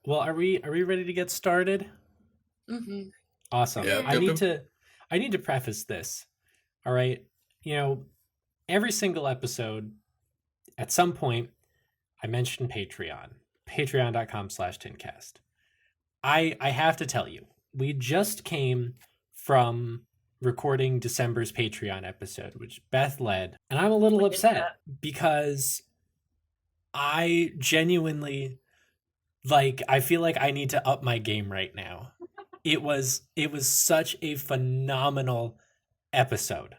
Well, are we ready to get started? Mm-hmm. Awesome. Yeah, I yep, need yep. to I need to preface this. All right. You know, every single episode at some point I mention Patreon. Patreon.com/tincast. I have to tell you, we just came from recording December's Patreon episode, which Beth led, and I'm a little We did upset that. because I genuinely I feel like I need to up my game right now. It was such a phenomenal episode.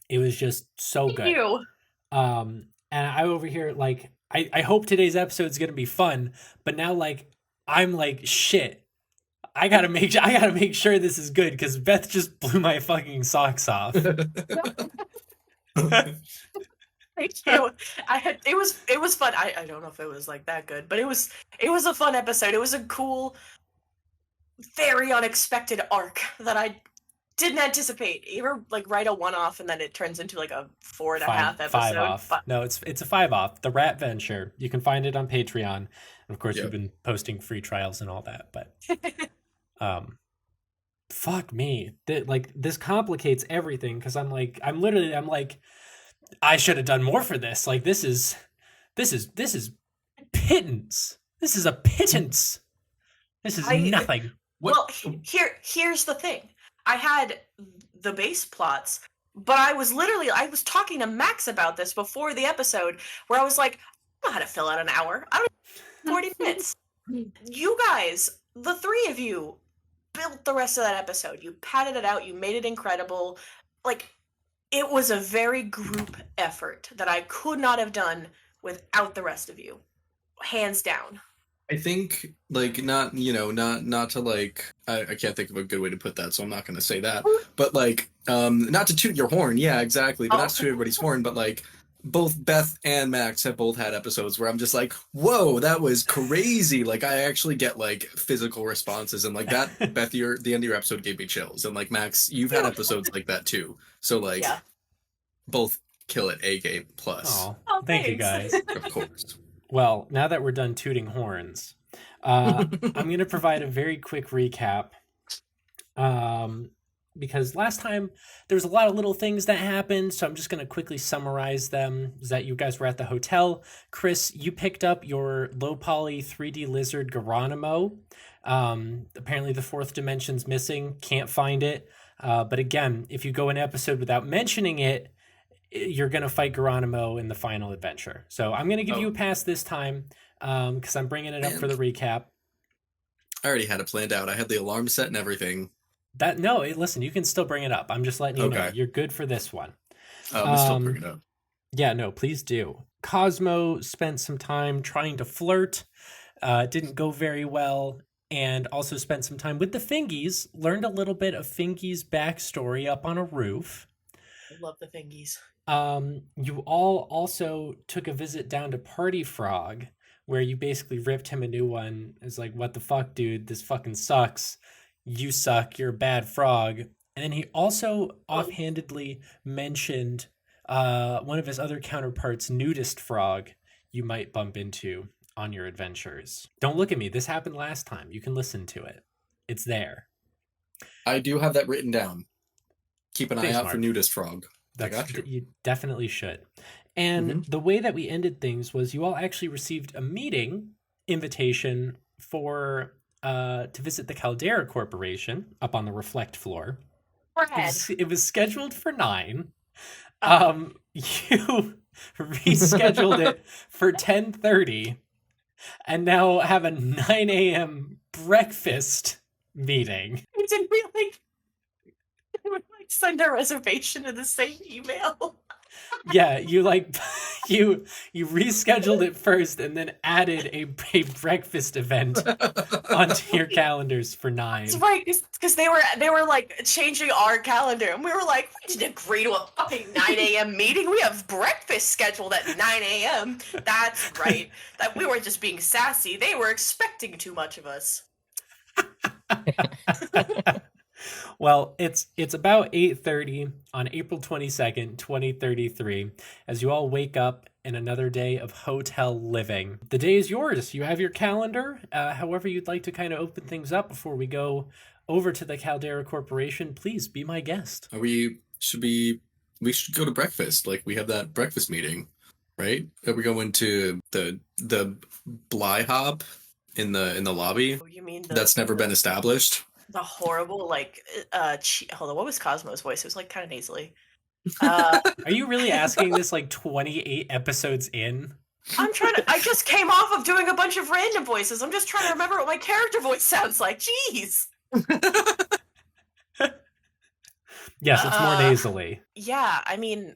It was just so Thank good. you. And I over here I hope today's episode is gonna be fun, but now I'm like shit. I gotta make sure this is good because Beth just blew my fucking socks off. Thank you. It was fun. I don't know if it was like that good, but it was a fun episode. It was a cool, very unexpected arc that I didn't anticipate. You ever like write a one off and then it turns into like a four and a Fine, half five episode? off. No, it's a five off. The Rat Venture. You can find it on Patreon. And of course, we've Yep. been posting free trials and all that. But um, fuck me, this complicates everything because I'm like, I should have done more for this. Like this is pittance. This is a pittance. This is I nothing. What? Well, here's the thing. I had the base plots, but I was talking to Max about this before the episode, where I was like, I don't know how to fill out an hour. I don't know 40 minutes. You guys, the three of you, built the rest of that episode. You padded it out. You made it incredible. Like, it was a very group effort that I could not have done without the rest of you, hands down. I think not not to I can't think of a good way to put that, so I'm not gonna say that. But not to toot your horn, yeah, exactly, but not to toot everybody's horn, but both Beth and Max have both had episodes where I'm just like, whoa, that was crazy. Like I actually get physical responses and that Beth, the end of your episode gave me chills. And Max, you've had episodes like that too. So Yeah. both kill it A game plus. Oh, Oh, thank you thanks. guys. Of course. Well, now that we're done tooting horns, I'm going to provide a very quick recap. Because last time there was a lot of little things that happened, so I'm just going to quickly summarize them. Is that you guys were at the hotel. Chrys, you picked up your low poly 3D lizard Geronimo. Apparently the fourth dimension's missing. Can't find it. But again, if you go an episode without mentioning it, you're going to fight Geronimo in the final adventure. So I'm going to give you a pass this time because I'm bringing it up for the recap. I already had it planned out. I had the alarm set and everything. Listen, you can still bring it up. I'm just letting you know you're good for this one. I'll still bring it up. Yeah, no, please do. Cosmo spent some time trying to flirt. Didn't go very well. And also spent some time with the Fingies. Learned a little bit of Fingies' backstory up on a roof. I love the thingies. You all also took a visit down to Party Frog, where you basically ripped him a new one. It's like, what the fuck, dude? This fucking sucks. You suck. You're a bad frog. And then he also offhandedly mentioned one of his other counterparts, Nudist Frog, you might bump into on your adventures. Don't look at me. This happened last time. You can listen to it. It's there. I do have that written down. Keep an eye out for Mark. Nudist Frog. I got you. You definitely should. And the way that we ended things was you all actually received a meeting invitation for to visit the Caldera Corporation up on the Reflect floor. It was scheduled for 9. You rescheduled it for 10:30 and now have a 9 a.m. breakfast meeting. Did we send a reservation in the same email? Yeah, you you rescheduled it first and then added a breakfast event onto your calendars for 9. That's right, because they were like changing our calendar, and we were like, we didn't agree to a fucking 9 a.m. meeting. We have breakfast scheduled at 9 a.m. That's right. That we weren't just being sassy. They were expecting too much of us. Well, it's about 8:30 on April 22nd, 2033, as you all wake up in another day of hotel living. The day is yours. You have your calendar. However you'd like to kind of open things up before we go over to the Caldera Corporation, please be my guest. We should go to breakfast. Like, we have that breakfast meeting, right? Are we going to the Bly Hop in the lobby? Oh, you mean That's never been established. the horrible hold on, what was Cosmo's voice? It was like kind of nasally. Are you really asking this like 28 episodes in? I just came off of doing a bunch of random voices. I'm just trying to remember what my character voice sounds like. Jeez. Yes, it's more nasally. Yeah, I mean,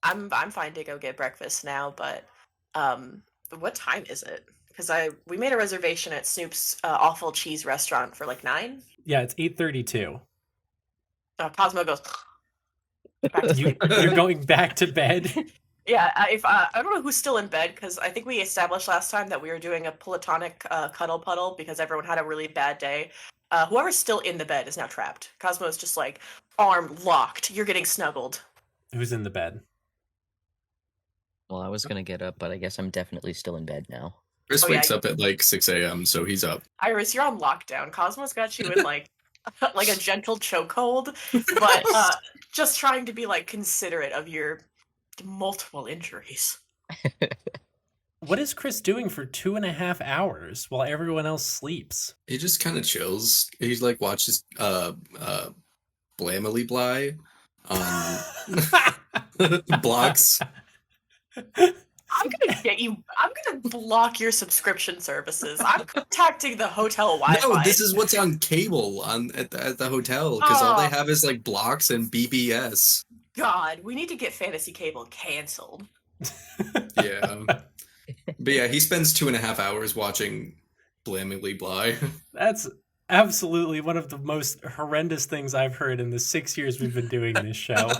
I'm fine to go get breakfast now, but what time is it? Because we made a reservation at Snoop's awful cheese restaurant for like 9. Yeah, it's 8:32. Cosmo goes back to sleep. You're going back to bed? Yeah, I don't know who's still in bed, because I think we established last time that we were doing a platonic cuddle puddle because everyone had a really bad day. Whoever's still in the bed is now trapped. Cosmo's just like, arm locked. You're getting snuggled. Who's in the bed? Well, I was gonna get up, but I guess I'm definitely still in bed now. Chris wakes up at like 6 a.m., so he's up. Iris, you're on lockdown. Cosmo's got you in like like a gentle chokehold, but just trying to be like considerate of your multiple injuries. What is Chris doing for 2.5 hours while everyone else sleeps? He just kind of chills. He's like watches Blamily Bly on blocks. I'm gonna block your subscription services. I'm contacting the hotel Wi-Fi. No, this is what's on cable at the hotel, because all they have is like blocks and BBS. God, we need to get Fantasy Cable canceled. Yeah. But yeah, he spends 2.5 hours watching Blamingly Bly. That's absolutely one of the most horrendous things I've heard in the 6 years we've been doing this show.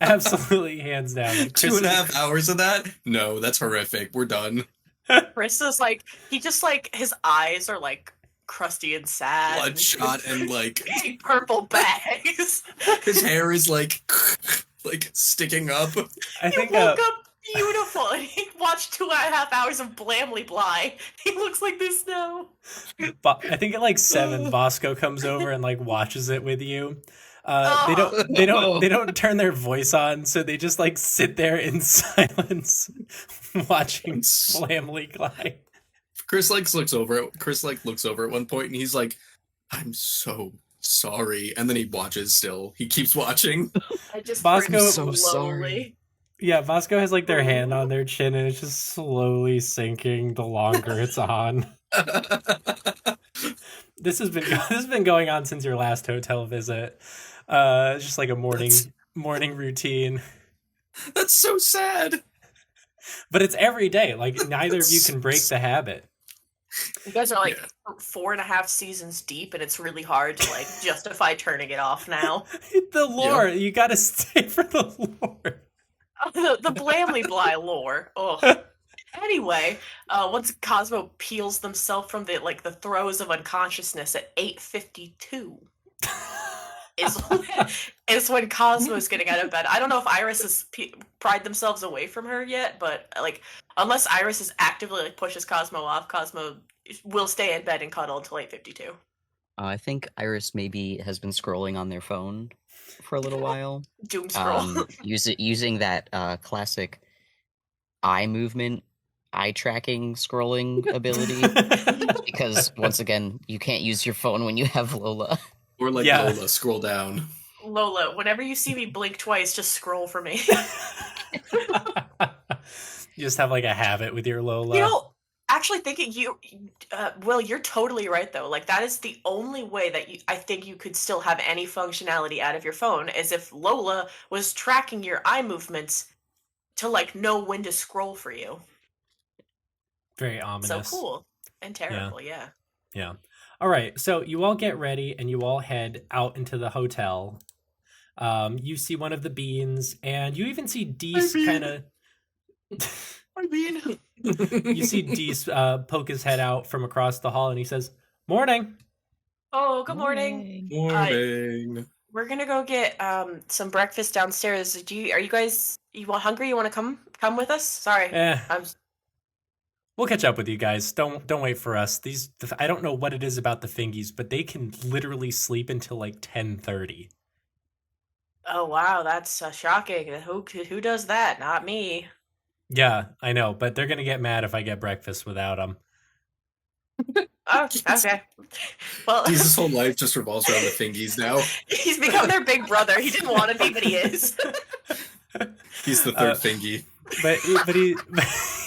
Absolutely, hands down. 2.5 hours of that? No, that's horrific. We're done. Chris is like, he just like, his eyes are like crusty and sad. Bloodshot and like big purple bags. his hair is like sticking up. I think he woke up beautiful and he watched 2.5 hours of Blamly Bly. He looks like this now. I think at like 7, Bosco comes over and like watches it with you. They don't turn their voice on, so they just like sit there in silence watching Blamly Bly. Chris looks over at one point and he's like, "I'm so sorry," and then he watches still. He keeps watching. I just Bosco, cringe so slowly. Yeah, Bosco has like their hand on their chin and it's just slowly sinking the longer it's on. This has been going on since your last hotel visit. Just like a morning routine. That's so sad. But it's every day. Like neither of you can break the habit. You guys are like 4.5 seasons deep, and it's really hard to like justify turning it off now. The lore, you gotta stay for the lore. The Blamly Bly lore. Oh. Anyway, once Cosmo peels themselves from the throes of unconsciousness at 8:52, is when Cosmo's getting out of bed. I don't know if Iris has pried themselves away from her yet, but like unless Iris is actively like pushes Cosmo off, Cosmo will stay in bed and cuddle until 8:52. I think Iris maybe has been scrolling on their phone for a little while. Doom scroll. Using that classic eye movement, eye tracking scrolling ability. Because once again, you can't use your phone when you have Lola. Or like Lola, scroll down. Lola, whenever you see me blink twice, just scroll for me. You just have like a habit with your Lola. You know, actually thinking Will, you're totally right though. Like that is the only way that I think you could still have any functionality out of your phone, is if Lola was tracking your eye movements to like know when to scroll for you. Very ominous. So cool and terrible, yeah. Yeah. All right, so you all get ready and you all head out into the hotel. You see one of the beans, and you even see Dees kind of. You see Dees poke his head out from across the hall, and he says, "Morning." Oh, good morning. Morning. We're gonna go get some breakfast downstairs. Are you guys hungry? You want to come come with us? Sorry. Eh, I'm we'll catch up with you guys. Don't wait for us. I don't know what it is about the fingies, but they can literally sleep until like 10:30. Oh wow, that's shocking. Who does that? Not me. Yeah, I know, but they're gonna get mad if I get breakfast without them. Oh, okay. Well, Jesus' whole life just revolves around the fingies now. he's become their big brother. He didn't want to be, but he is. He's the third fingy.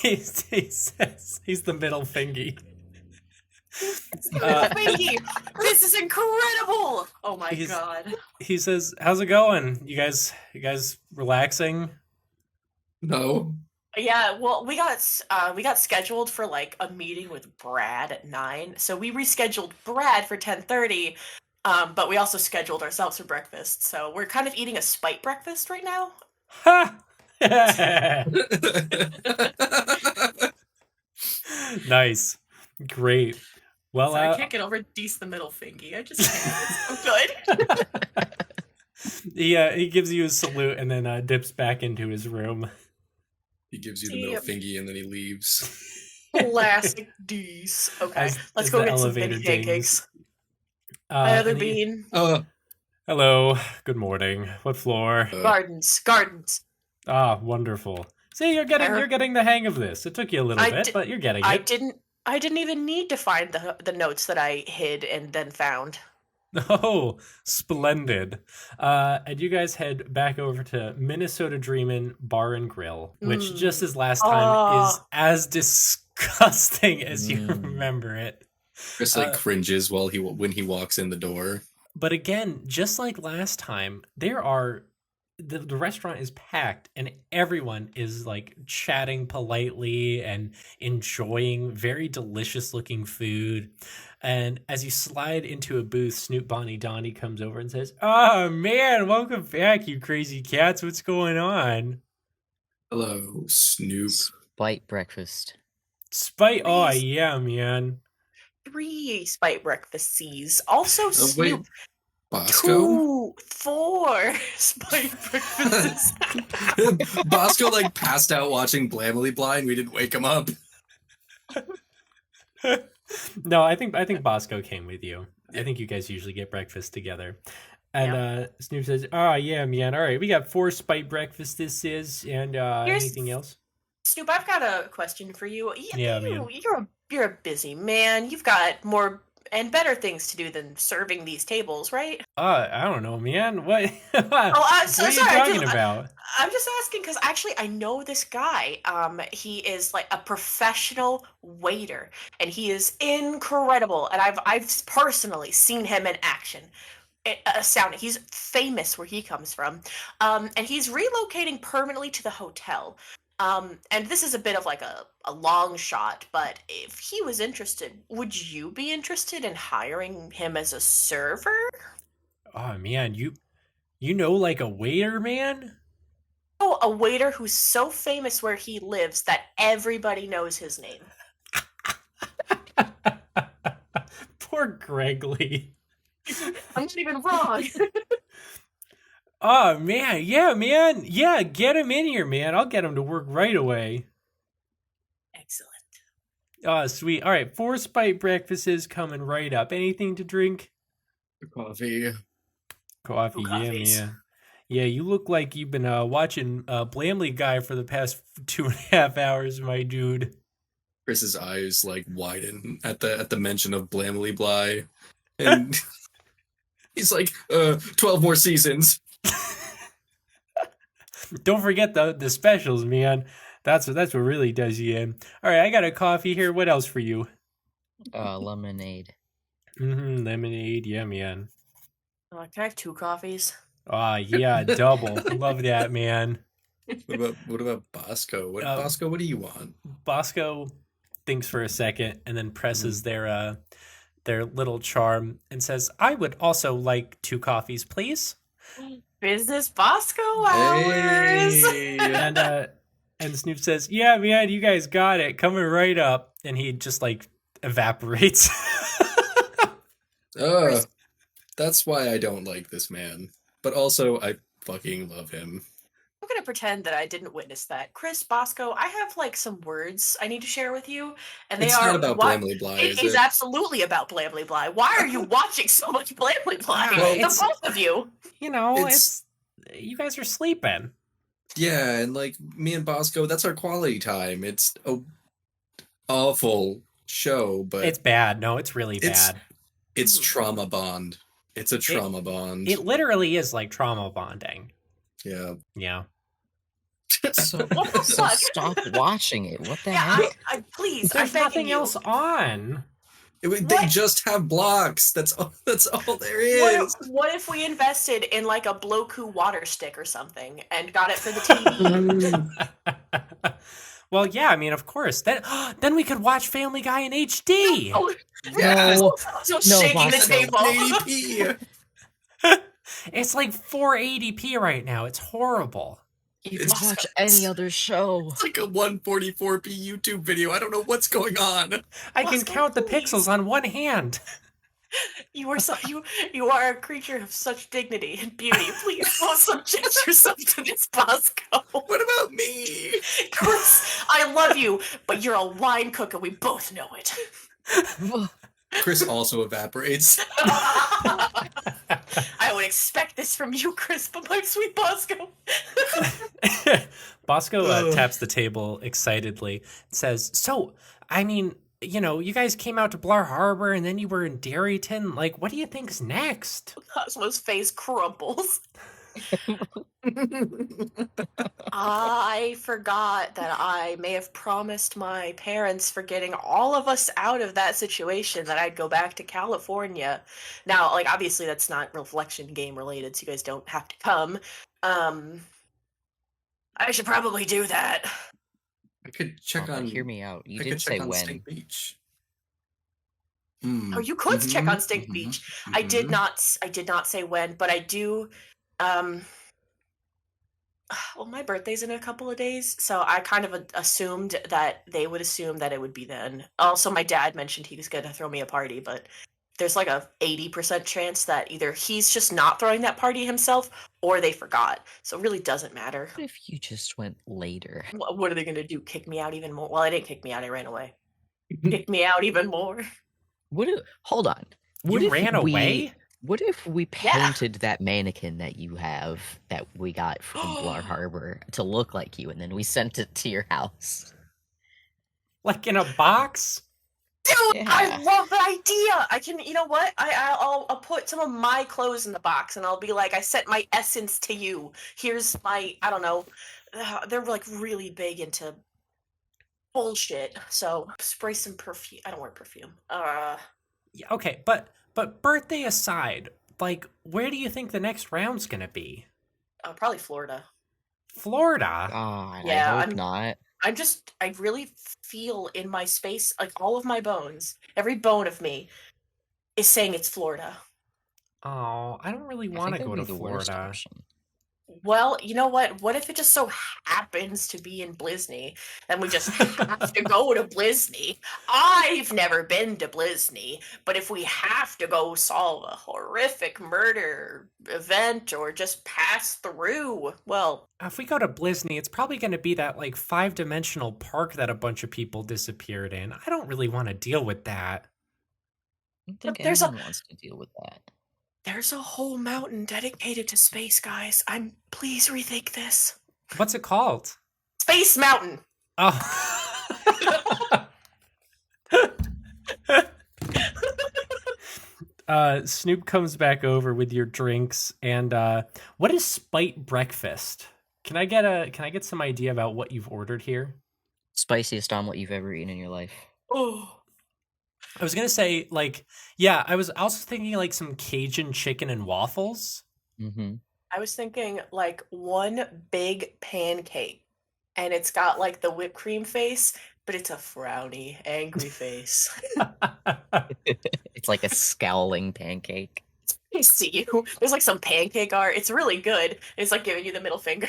He says he's the middle fingy. Fingy, this is incredible. Oh my god. He says, "How's it going? You guys relaxing?" No. Yeah, well, we got scheduled for like a meeting with Brad at 9, so we rescheduled Brad for 10:30. But we also scheduled ourselves for breakfast, so we're kind of eating a spite breakfast right now. Ha! Nice, great. Well, Sorry, I can't get over Deece the middle fingy. I just can't. It's so good. he gives you a salute and then dips back into his room. He gives you the middle fingy and then he leaves. Classic Deece. Okay, let's go get some mini pancakes. My other bean. Hello. Good morning. What floor? Gardens. Ah, wonderful. See, you're getting the hang of this. It took you a little bit, but you're getting it. I didn't even need to find the notes that I hid and then found. Oh, splendid. And you guys head back over to Minnesota Dreamin' Bar and Grill, which just as last time is as disgusting as you remember it. Chrys cringes when he walks in the door. But again, just like last time, the restaurant is packed and everyone is like chatting politely and enjoying very delicious looking food. And as you slide into a booth, Snoop Bonnie Donnie comes over and says, "Oh man, welcome back, you crazy cats. What's going on?" Hello, Snoop. Spite breakfast. Spite? Oh yeah, man. 3 spite breakfasts. Also Snoop. Wait. Bosco? 2, 4 spite breakfasts. Bosco passed out watching Blamely Blind. We didn't wake him up. No, I think Bosco came with you. I think you guys usually get breakfast together. And Snoop says, "Oh yeah, man. All right, we got 4 spite breakfasts. This is, and anything else?" Snoop, I've got a question for you. Man. You're a busy man. You've got more and better things to do than serving these tables, right? I don't know, man. What? What So are you sorry. talking about? I'm just asking because actually I know this guy. He is like a professional waiter, and he is incredible. And I've personally seen him in action. Astounding. He's famous where he comes from, and he's relocating permanently to the hotel. And this is a bit of like a long shot, but if he was interested, would you be interested in hiring him as a server? Oh man, you know like a waiter, man? Oh, a waiter who's so famous where he lives that everybody knows his name. Poor Gregley. I'm not even wrong. Oh man, yeah, get him in here, man. I'll get him to work right away. Excellent. Oh, sweet. All right, 4 spite breakfasts coming right up. Anything to drink? Coffee. Coffee, Ooh, coffees. yeah. Yeah, you look like you've been watching Blamley Guy for the past 2.5 hours, my dude. Chris's eyes widen at the mention of Blamely Bly, and he's like, 12 more seasons. Don't forget the specials, man. That's what really does you in. All right, I got a coffee here. What else for you? Lemonade. Lemonade, yeah, man. Can I have 2 coffees? Yeah, double. Love that, man. What about Bosco? Bosco, what do you want? Bosco thinks for a second and then presses their little charm and says, "I would also like 2 coffees, please." Business Bosco hours. Hey. And Snoop says, "Yeah, man, you guys got it. Coming right up." And he just evaporates. That's why I don't like this man. But also, I fucking love him. I'm gonna pretend that I didn't witness that. Chrys, Bosco, I have like some words I need to share with you, and they It's are not about what Blamley Bly, it is is it? absolutely about Blamley Bly. Why are you watching so much Blamley Bly? Well, The it's- both of you. You know, It's- you guys are sleeping. Yeah, and like me and Bosco, that's our quality time. It's a awful show, but It's bad. No, it's really It's- bad. it's Mhm. trauma bond. It's a trauma bond. It literally is like trauma bonding. Yeah. Yeah. So, What the so fuck? stop watching it. What the Yeah, heck? I please. There's I'm begging nothing you. else on. They What? just have blocks. That's all there is. What if we invested in like a Bloku water stick or something and got it for the TV? Well, yeah, I mean, of course. Then we could watch Family Guy in HD. Oh, Yes. so No, shaking the Bosco. table. 80p. It's like 480p right now. It's horrible. You It's- can watch any other show. It's like a 144p YouTube video. I don't know what's going on. I can Bosco, count the please. pixels on one hand. You are you are a creature of such dignity and beauty. Please don't subject yourself to this, Bosco. What about me? Chrys, I love you, but you're a line cook and we both know it. Chrys also evaporates. I would expect this from you, Chrys, but my sweet Bosco. Bosco Ugh. taps the table excitedly and says, "So, I mean, you know, you guys came out to Blar Harbor and then you were in Darryton. Like, what do you think's next?" Cosmo's face crumples. I forgot that I may have promised my parents for getting all of us out of that situation that I'd go back to California. Now, like, obviously that's not reflection game related, so you guys don't have to come. I should probably do that. I could check Oh, on. hear me out. You I could didn't check say on when. Stink Beach. Oh, you could check on Stink mhm, Beach. I did mhm. not. I did not say when, but I do. Well, my birthday's in a couple of days, so I kind of assumed that they would assume that it would be then. Also, my dad mentioned he was going to throw me a party, but there's like a 80% chance that either he's just not throwing that party himself or they forgot. So it really doesn't matter. What if you just went later? What are they going to do? Kick me out even more? Well, they didn't kick me out. I ran away. Kick me out even more. Hold on. What You if ran away? What if we Yeah. painted that mannequin that you have that we got from Blar Harbor to look like you, and then we sent it to your house? Like in a box? Dude, I Yeah. love the idea. I can, you know what? I'll put some of my clothes in the box, and I'll be like, I sent my essence to you. Here's my, I don't know. They're like really big into bullshit. So spray some perfume. I don't wear perfume. Yeah, okay, but birthday aside, like, where do you think the next round's gonna be? Probably Florida. Florida? God, Yeah, I hope I'm- not. I really feel in my space, like all of my bones, every bone of me is saying it's Florida. Oh, I don't really I want to think go that'd to be the worst Florida. option. Well, you know what? What if it just so happens to be in Blisney and we just have to go to Blisney? I've never been to Blisney, but if we have to go solve a horrific murder event or just pass through, well, If we go to Blisney, it's probably going to be that like 5-dimensional park that a bunch of people disappeared in. I don't really want to deal with that. I don't think But there's a- anyone wants to deal with that. there's a whole mountain dedicated to space, guys. Please rethink this. What's it called? Space Mountain. Oh. Snoop comes back over with your drinks, and what is Spite Breakfast? Can I get some idea about what you've ordered here? Spiciest omelet you've ever eaten in your life. Oh. I was gonna say, like, yeah, I was also thinking like some Cajun chicken and waffles. Mm-hmm. I was thinking like one big pancake, and it's got like the whipped cream face, but it's a frowny, angry face. It's like a scowling pancake. I see you. There's like some pancake art. It's really good. It's like giving you the middle finger,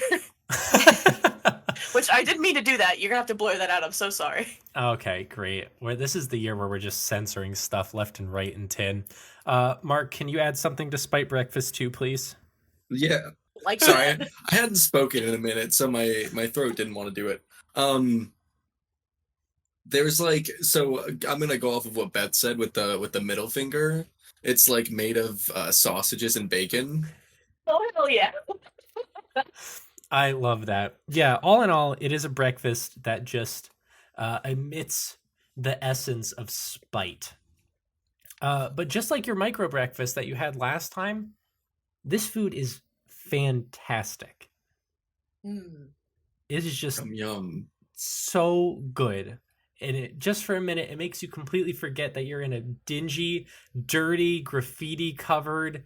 which I didn't mean to do that. You're gonna have to blur that out. I'm so sorry. Okay, great. This is the year where we're just censoring stuff left and right in tin. Mark, can you add something to Spite Breakfast too, please? Yeah. like Sorry, that. I hadn't spoken in a minute, so my throat didn't want to do it. There's like, so I'm gonna go off of what Beth said with the middle finger. It's like made of sausages and bacon. Oh hell yeah! I love that. Yeah, all in all, it is a breakfast that just emits the essence of spite. But just like your micro breakfast that you had last time, this food is fantastic. Mm. It is just Yum yum. so good. And it just for a minute, it makes you completely forget that you're in a dingy, dirty, graffiti covered,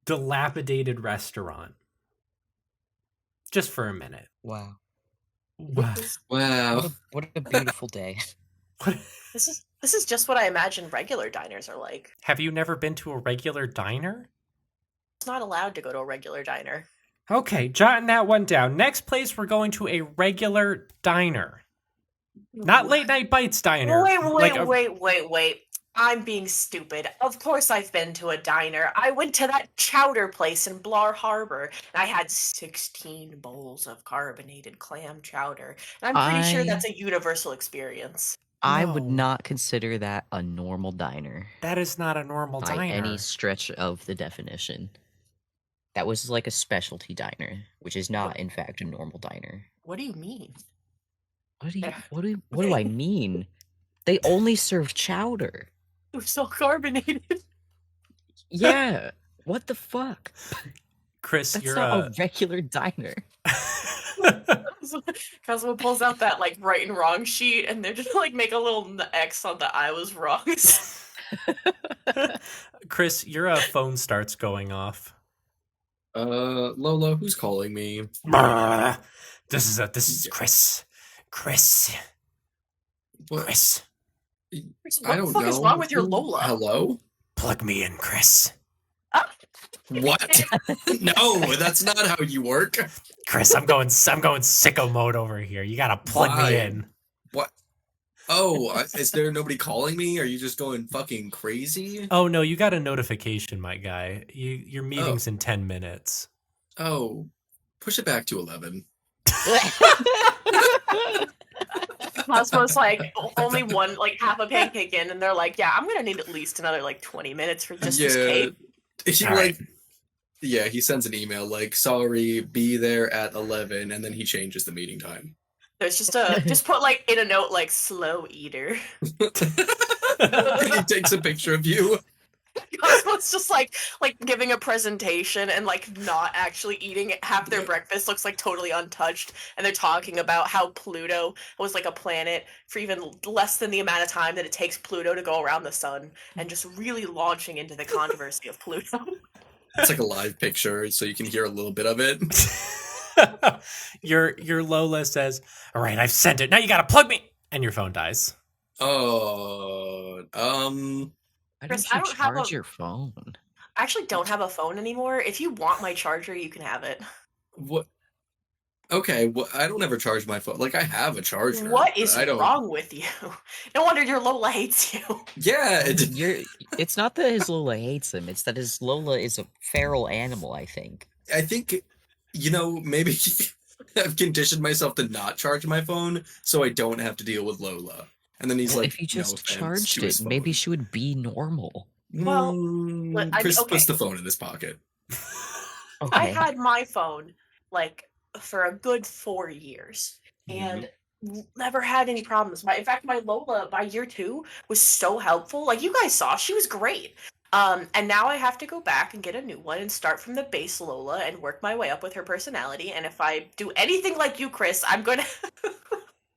dilapidated restaurant. Just for a minute. Wow. Wow. Wow. What a beautiful day. What? This is just what I imagine regular diners are like. Have you never been to a regular diner? It's not allowed to go to a regular diner. Okay, jotting that one down. Next place, we're going to a regular diner. Not late night bites diner. Wait. I'm being stupid. Of course I've been to a diner. I went to that chowder place in Blar Harbor, and I had 16 bowls of carbonated clam chowder. And I'm pretty sure that's a universal experience. I would No. not consider that a normal diner That is not a normal by diner. any stretch of the definition. That was like a specialty diner, which is not, in fact, a normal diner. What do you mean? What do I mean? They only serve chowder. It was so carbonated. Yeah. What the fuck? Chrys, That's you're not a regular diner. Cosmo pulls out that like right and wrong sheet, and they're just like make a little X on the I was wrong. Chrys, your phone starts going off. Lola, who's calling me? This is Chrys. Chrys. What? Chrys. What I the don't fuck know. is wrong with your Lola? Hello? Plug me in, Chrys. What? No, that's not how you work. Chrys, I'm going sicko mode over here. You gotta plug Why? me in. What? Oh, is there nobody calling me? Are you just going fucking crazy? Oh no, you got a notification, my guy. Your meeting's in 10 minutes. Oh, push it back to 11. Cosmo's like only one, like half a pancake in, and they're like, "Yeah, I'm gonna need at least another like 20 minutes for just this cake." He All like, right. yeah, he sends an email like, "Sorry, be there at 11," and then he changes the meeting time. There's just put like in a note like slow eater. And he takes a picture of you. Cosmo's just like giving a presentation and like not actually eating. Half their breakfast looks like totally untouched, and they're talking about how Pluto was like a planet for even less than the amount of time that it takes Pluto to go around the sun, and just really launching into the controversy of Pluto. It's like a live picture, so you can hear a little bit of it. Your Lola says, "All right, I've sent it. Now you gotta plug me," and your phone dies. Oh, Why Chris, don't I you don't have charge a- your phone? I actually don't have a phone anymore. If you want my charger, you can have it. what? Okay, well, I don't ever charge my phone. Like, I have a charger. What but is I don't. wrong with you? No wonder your Lola hates you. Yeah, It's not that his Lola hates him. It's that his Lola is a feral animal, I think. I think, maybe I've conditioned myself to not charge my phone so I don't have to deal with Lola. And then he's Well, like, if you "No just offense charged to it, his maybe phone." she would be normal. Well, Chris okay. puts the phone in his pocket. I Okay. had my phone like for a good 4 years and never had any problems. In fact, my Lola by year 2 was so helpful. Like you guys saw, she was great. And now I have to go back and get a new one and start from the base Lola and work my way up with her personality. And if I do anything like you, Chris, I'm gonna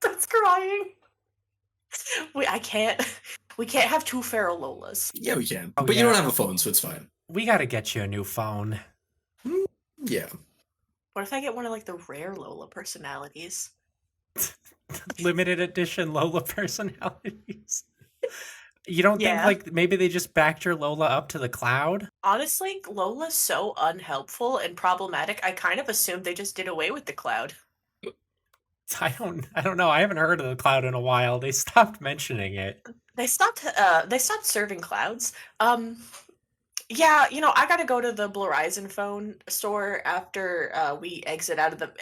that's crying. I can't. We can't have two feral Lolas. Yeah, we can. Oh, But you yeah. don't have a phone, so it's fine. We gotta get you a new phone. Yeah. What if I get one of like the rare Lola personalities? Limited edition Lola personalities. You don't think Yeah. like maybe they just backed your Lola up to the cloud? Honestly, Lola's so unhelpful and problematic. I kind of assumed they just did away with the cloud. I don't know. I haven't heard of the cloud in a while. They stopped mentioning it. They stopped serving clouds. Yeah, I gotta go to the Verizon phone store after we exit out of the.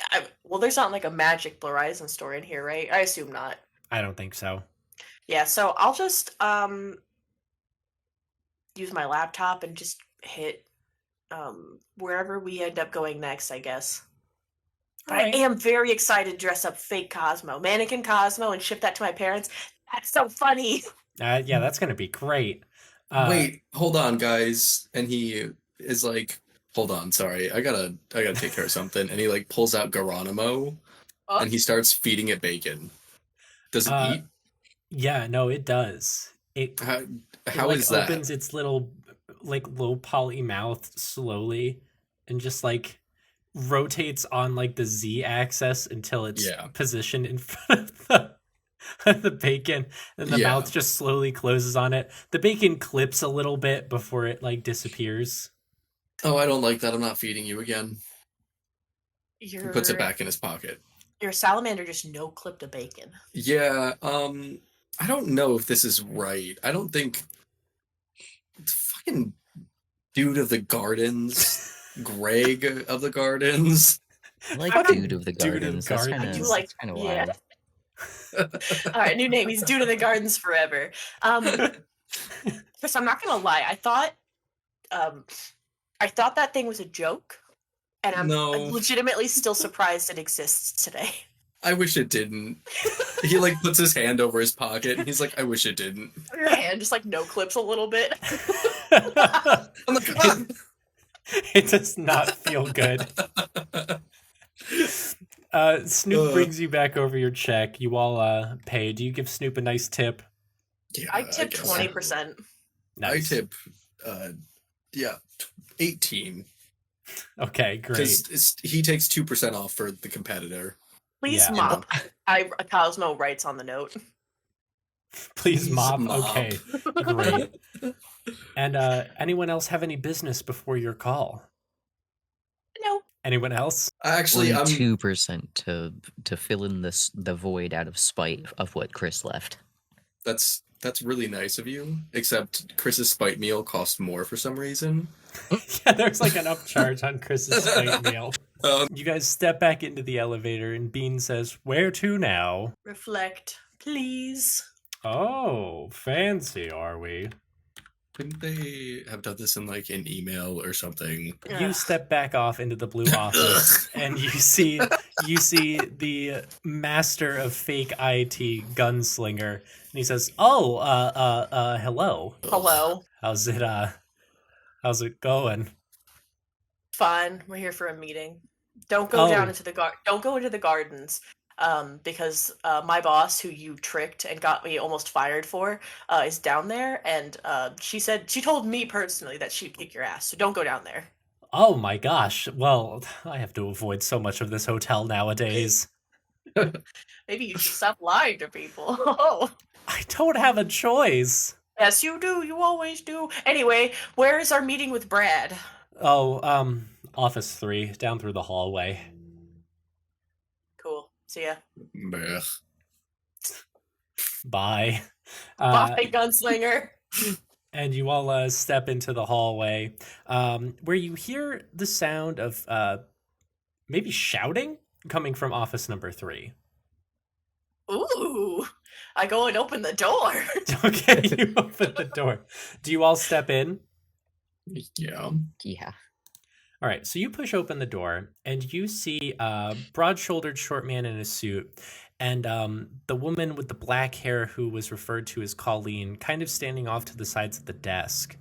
Well, there's not like a magic Verizon store in here, right? I assume not. I don't think so. Yeah, so I'll just use my laptop and just hit wherever we end up going next, I guess. All But I right. am very excited to dress up fake Cosmo, mannequin Cosmo, and ship that to my parents. That's so funny. Yeah, that's gonna be great. Wait, hold on, guys. And he is like, hold on, sorry, I gotta take care of something. And he like pulls out Geronimo and he starts feeding it bacon. Does it Uh, eat? yeah, no, it does. How, It how like is that? opens its little like low poly mouth slowly and just like rotates on like the Z axis until it's Yeah. positioned in front of the bacon, and the Yeah. mouth just slowly closes on it. The bacon clips a little bit before it like disappears. Oh, I don't like that. I'm not feeding you again. He puts it Your back in his pocket. your salamander just no clipped a bacon. Yeah, I don't know if this is right. I don't think it's fucking dude of the gardens, Greg of the gardens. I like Fucking Dude of the Dude of Gardens. That's Gardens. kind I of do like- that's kind of yeah. wild. All right, new name. He's Dude of the Gardens forever. Chris, I'm not gonna lie. I thought that thing was a joke, and I'm No. legitimately still surprised it exists today. I wish it didn't. He like puts his hand over his pocket and he's like, I wish it didn't. Your hand just like no clips a little bit. I'm like, "Ah!" It does not feel good. Snoop brings you back over your check. You all pay. Do you give Snoop a nice tip? Yeah, I tip guess 20%. Nice. I tip, yeah, 18 Okay, great. because he takes 2% off for the competitor. Please Yeah. mop. Cosmo writes on the note. Please mop. mop. Okay, great. And anyone else have any business before your call? No. Anyone else? Actually, I'm 2% to fill in the void out of spite of what Chrys left. that's really nice of you. Except Chris's spite meal costs more for some reason. Yeah, there's like an upcharge on Chris's spite meal. Um, You guys step back into the elevator, and Bean says, "Where to now?" Reflect, please. Oh, fancy, are we? Couldn't they have done this in like an email or something? You Ugh. step back off into the blue office, and you see the master of fake IT gunslinger, and he says, "Oh, hello. Hello. How's it going?" Fine. We're here for a meeting. Don't go down Oh. into the Don't go into the gardens. Because my boss, who you tricked and got me almost fired for, is down there, and she told me personally that she'd kick your ass. So don't go down there. Oh my gosh. Well, I have to avoid so much of this hotel nowadays. Maybe you should stop lying to people. Oh, I don't have a choice. yes, you do. You always do. Anyway, where is our meeting with Brad? Oh, office 3, down through the hallway. Cool. See ya. Blech. Bye. Bye, gunslinger. And you all step into the hallway, where you hear the sound of maybe shouting coming from office number 3. Ooh. I go and open the door. Okay, you open the door. Do you all step in? Yeah. Yeah. All right, so you push open the door, and you see a broad-shouldered short man in a suit, and the woman with the black hair who was referred to as Colleen kind of standing off to the sides of the desk.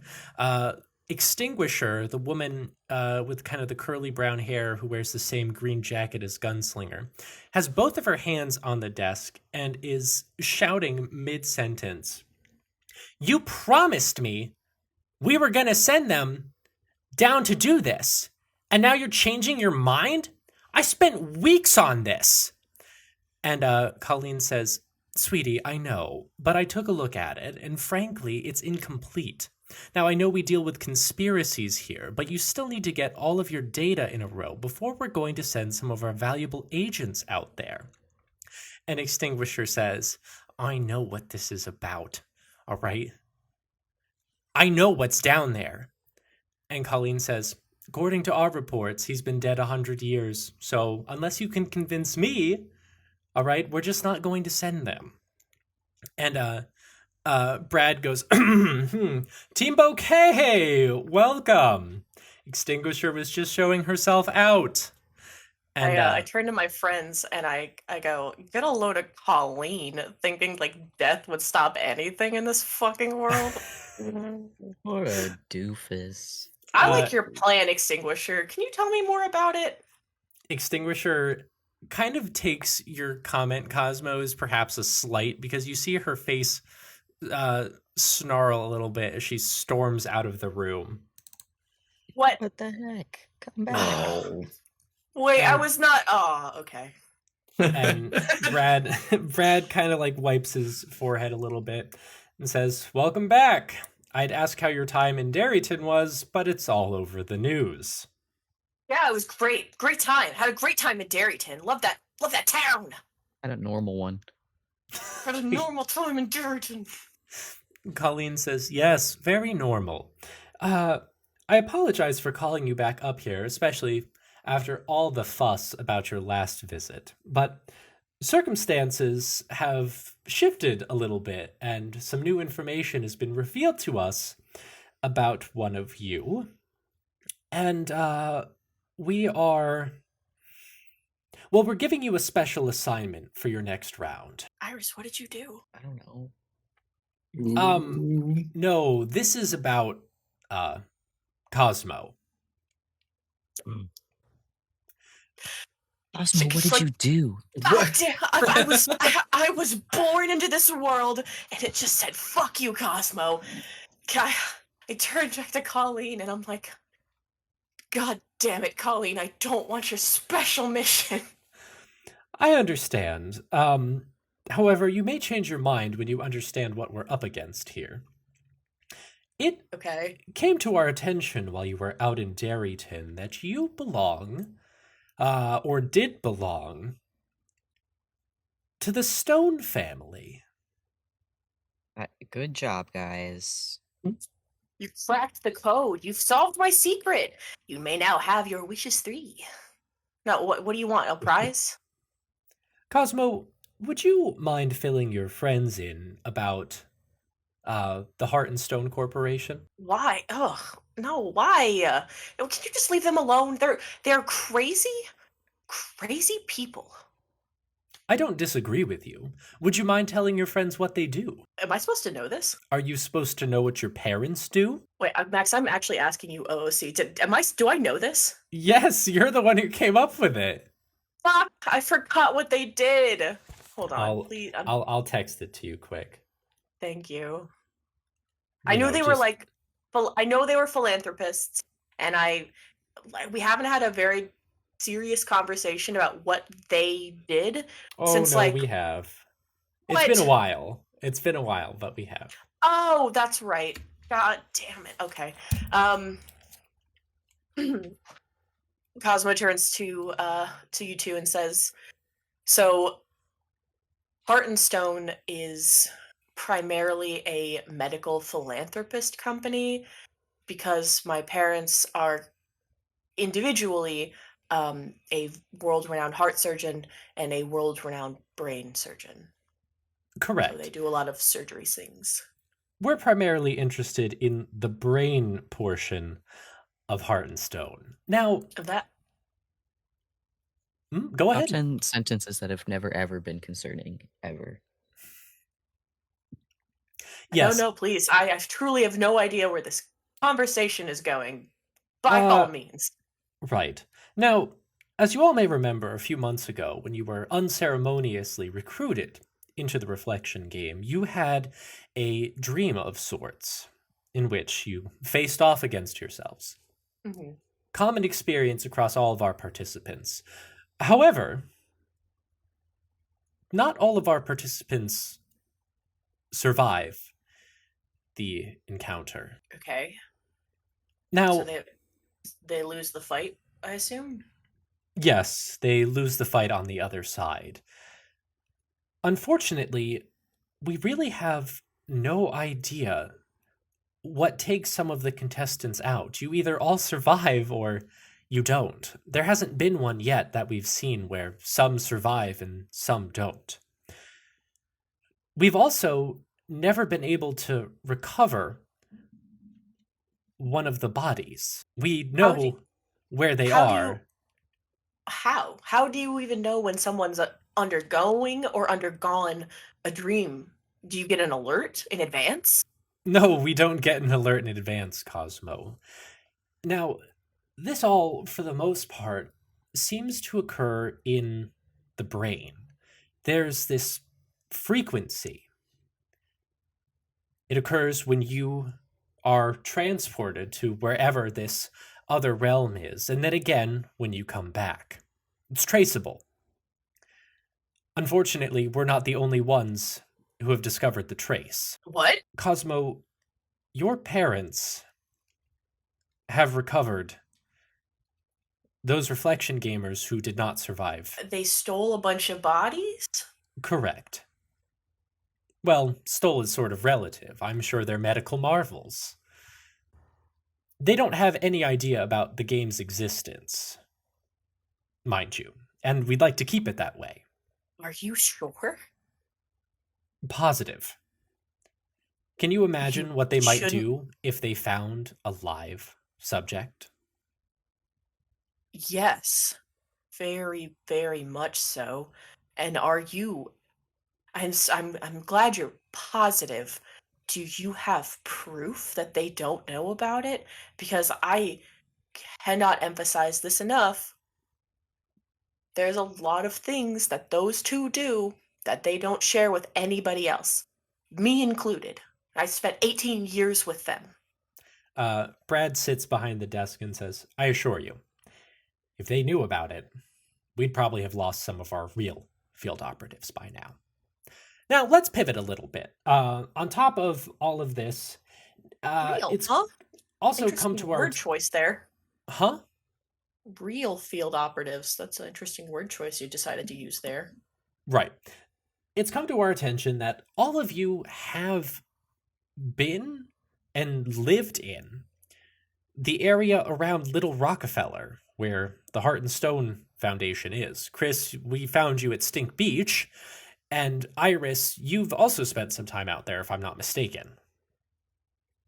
Extinguisher, the woman with kind of the curly brown hair who wears the same green jacket as Gunslinger, has both of her hands on the desk and is shouting mid-sentence, "You promised me we were going to send them down to do this, and now you're changing your mind? I spent weeks on this." And Colleen says, "Sweetie, I know, but I took a look at it, and frankly, it's incomplete. Now, I know we deal with conspiracies here, but you still need to get all of your data in a row before we're going to send some of our valuable agents out there." And Extinguisher says, "I know what this is about, all right? I know what's down there. And Colleen says, according to our reports, he's been dead 100 years. So unless you can convince me, all right, we're just not going to send them. And Brad goes, Team Bouquet, welcome. Extinguisher was just showing herself out. And I turn to my friends and I go, get a load of Colleen, thinking like death would stop anything in this fucking world. What a doofus. I like your plan, Extinguisher. Can you tell me more about it? Extinguisher kind of takes your comment, Cosmo, as perhaps a slight, because you see her face snarl a little bit as she storms out of the room. What? What the heck? Come back. No. Wait, I was not. Oh, okay. And Brad kind of like wipes his forehead a little bit and says, welcome back. I'd ask how your time in Derryton was, but it's all over the news. Yeah, it was great. Great time. Had a great time in Derryton. Love that town. Had a normal one. Had a normal time in Derryton. Colleen says, yes, very normal. I apologize for calling you back up here, especially after all the fuss about your last visit. But circumstances have shifted a little bit, and some new information has been revealed to us about one of you. And we're giving you a special assignment for your next round. Iris, what did you do? I don't know. No, this is about Cosmo. Cosmo, what did you do? I was born into this world, and it just said, fuck you, Cosmo. I turned back to Colleen, and I'm like, God damn it, Colleen, I don't want your special mission. I understand. However, you may change your mind when you understand what we're up against here. It came to our attention while you were out in Derryton that you belong, or did belong, to the Stone family. Good job, guys. You cracked the code. You've solved my secret. You may now have your wishes 3. Now, what do you want? A prize? Cosmo, would you mind filling your friends in about the Heart and Stone Corporation? Why? Ugh, no, why? Can you just leave them alone? They're crazy people. I don't disagree with you. Would you mind telling your friends what they do? Am I supposed to know this? Are you supposed to know what your parents do? Wait, Max, I'm actually asking you, OOC. Do I know this? Yes, you're the one who came up with it. Fuck! I forgot what they did. Hold on, please. I'll text it to you quick. Thank you. I knew they were like, I know they were philanthropists, and we haven't had a very serious conversation about what they did since we have. It's been a while. It's been a while, but we have. Oh, that's right. God damn it. Okay. Cosmo turns to you two and says, so Heart and Stone is primarily a medical philanthropist company because my parents are individually a world-renowned heart surgeon and a world-renowned brain surgeon. Correct. So they do a lot of surgery things. We're primarily interested in the brain portion of Heart and Stone. Now, that. Go ahead. Top 10 sentences that have never ever been concerning ever. Yes. No, please. I truly have no idea where this conversation is going. By all means. Right. Now, as you all may remember, a few months ago, when you were unceremoniously recruited into the Reflection game, you had a dream of sorts in which you faced off against yourselves. Mm-hmm. Common experience across all of our participants. However, not all of our participants survive the encounter. Okay. Now, so they lose the fight, I assume? Yes, they lose the fight on the other side. Unfortunately, we really have no idea what takes some of the contestants out. You either all survive or you don't. There hasn't been one yet that we've seen where some survive and some don't. We've also never been able to recover one of the bodies. We know where they how do you- are. How do you even know when someone's undergoing or undergone a dream? Do you get an alert in advance? No, we don't get an alert in advance, Cosmo. Now, this all, for the most part, seems to occur in the brain. There's this frequency. It occurs when you are transported to wherever this other realm is, and then again when you come back. It's traceable. Unfortunately, we're not the only ones who have discovered the trace. What? Cosmo, your parents have recovered those reflection gamers who did not survive. They stole a bunch of bodies? Correct. Well, stole is sort of relative. I'm sure they're medical marvels. They don't have any idea about the game's existence, mind you, and we'd like to keep it that way. Are you sure? Positive. Can you imagine You what they might shouldn't- do if they found a live subject? Yes. Very, very much so. And are you I'm glad you're positive. Do you have proof that they don't know about it? Because I cannot emphasize this enough. There's a lot of things that those two do that they don't share with anybody else, me included. I spent 18 years with them. Brad sits behind the desk and says, I assure you, if they knew about it, we'd probably have lost some of our real field operatives by now. Now, let's pivot a little bit. On top of all of this, Real, it's huh? also Interesting come to our... word choice there. Huh? Real field operatives. That's an interesting word choice you decided to use there. Right. It's come to our attention that all of you have been and lived in the area around Little Rockefeller, where the Heart and Stone Foundation is. Chrys, we found you at Stink Beach, and Iris, you've also spent some time out there, if I'm not mistaken.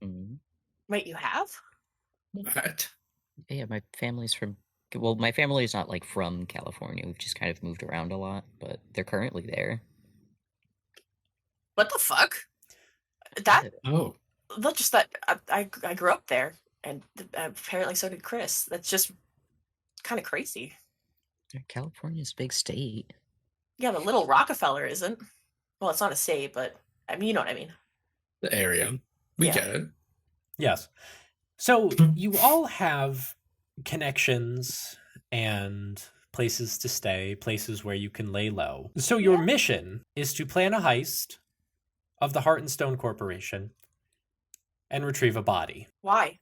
Mhm. Wait, you have? What? Yeah, my family's from. Well, my family's not like from California. We've just kind of moved around a lot, but they're currently there. What the fuck? That Oh, that's just that I grew up there, and apparently so did Chrys. That's just kind of crazy. California's a big state. Yeah, but Little Rockefeller isn't. Well, it's not a state, but I mean, you know what I mean. the area. We Yeah. get it. Yes. So you all have connections and places to stay, places where you can lay low. So your Yeah. mission is to plan a heist of the Heart and Stone Corporation and retrieve a body. Why?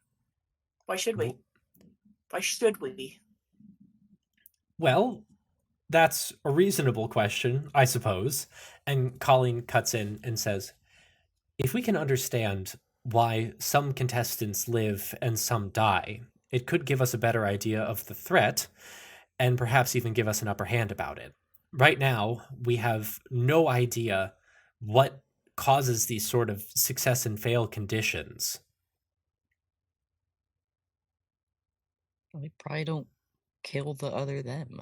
Why should we? W- Why should we? Well, that's a reasonable question, I suppose. And Colleen cuts in and says, if we can understand why some contestants live and some die, it could give us a better idea of the threat and perhaps even give us an upper hand about it. Right now, we have no idea what causes these sort of success and fail conditions. They probably don't kill the other them.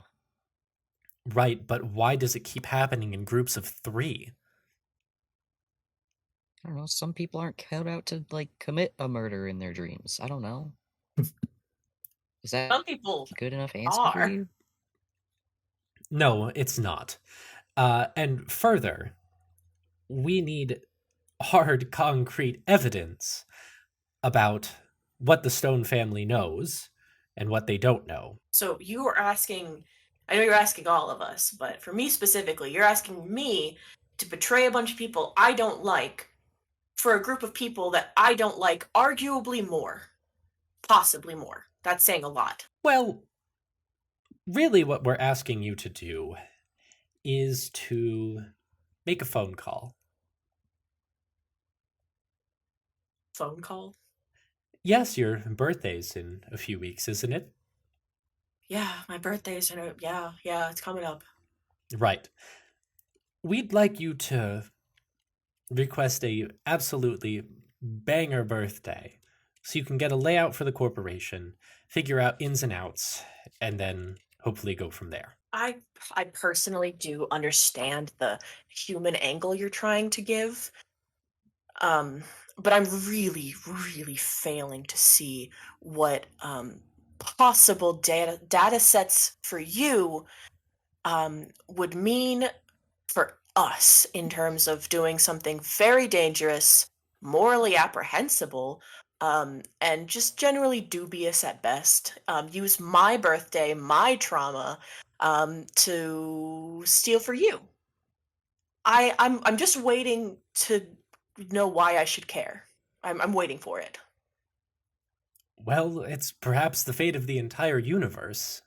Right, but why does it keep happening in groups of 3? I don't know. Some people aren't cut out to like commit a murder in their dreams. I don't know. Is that Some people a good enough answer for are. you? No, it's not. And further, we need hard, concrete evidence about what the Stone family knows and what they don't know. So you are asking, I know you're asking all of us, but for me specifically, you're asking me to betray a bunch of people I don't like for a group of people that I don't like, arguably more. Possibly more. That's saying a lot. Well, really what we're asking you to do is to make a phone call. phone call? Yes, your birthday's in a few weeks, isn't it? Yeah, my birthday's in a yeah, it's coming up. Right. We'd like you to request a absolutely banger birthday so you can get a layout for the corporation, figure out ins and outs, and then hopefully go from there. I I personally do understand the human angle you're trying to give. Um, but I'm really, really failing to see what possible data sets for you would mean for us in terms of doing something very dangerous, morally apprehensible, and just generally dubious at best. Use my birthday, my trauma, to steal for you. I'm just waiting to know why I should care. I'm waiting for it. Well, it's perhaps the fate of the entire universe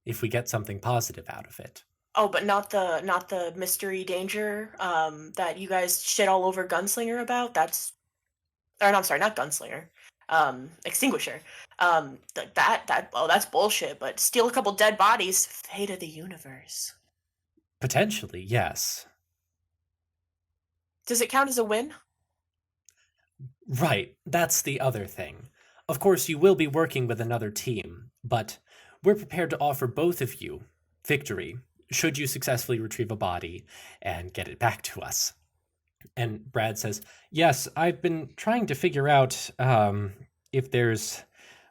if we get something positive out of it. Oh, but not the mystery danger that you guys shit all over Gunslinger about. That's or no, I'm sorry, not Gunslinger. Extinguisher. That oh, that's bullshit. But steal a couple dead bodies, fate of the universe. Potentially, yes. Does it count as a win? Right, that's the other thing. Of course, you will be working with another team, but we're prepared to offer both of you victory should you successfully retrieve a body and get it back to us. And Brad says, yes, I've been trying to figure out if there's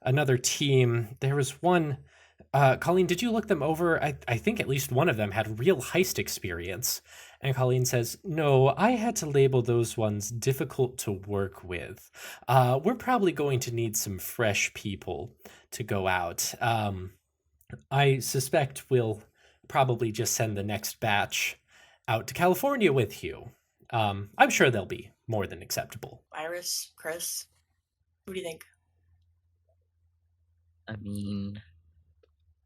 another team. There was one. Colleen, did you look them over? I think at least one of them had real heist experience. And Colleen says, no, I had to label those ones difficult to work with. We're probably going to need some fresh people to go out. I suspect we'll probably just send the next batch out to California with you. I'm sure they'll be more than acceptable. Iris, Chris, what do you think? I mean,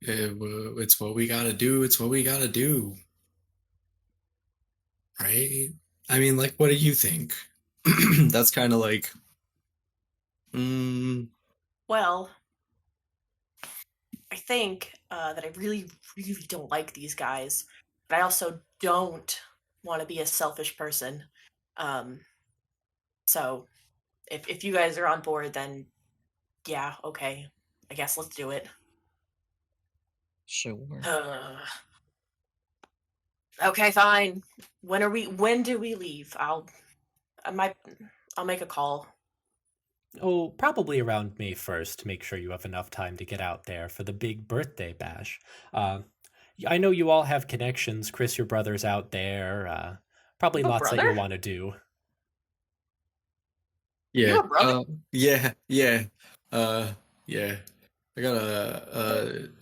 It's what we gotta do. It's what we gotta do. Right? I mean, like, what do you think? That's kind of like. Well, I think that I really, really don't like these guys, but I also don't want to be a selfish person. So if you guys are on board, then yeah, okay. I guess let's do it. sure. Okay, fine. When do we leave? I'll make a call. Oh, probably around May 1st to make sure you have enough time to get out there for the big birthday bash. I know you all have connections. Chris, your brother's out there. Probably You have a lots that brother? you'll want to do. You Yeah. have a brother? Yeah. Yeah. Yeah. I got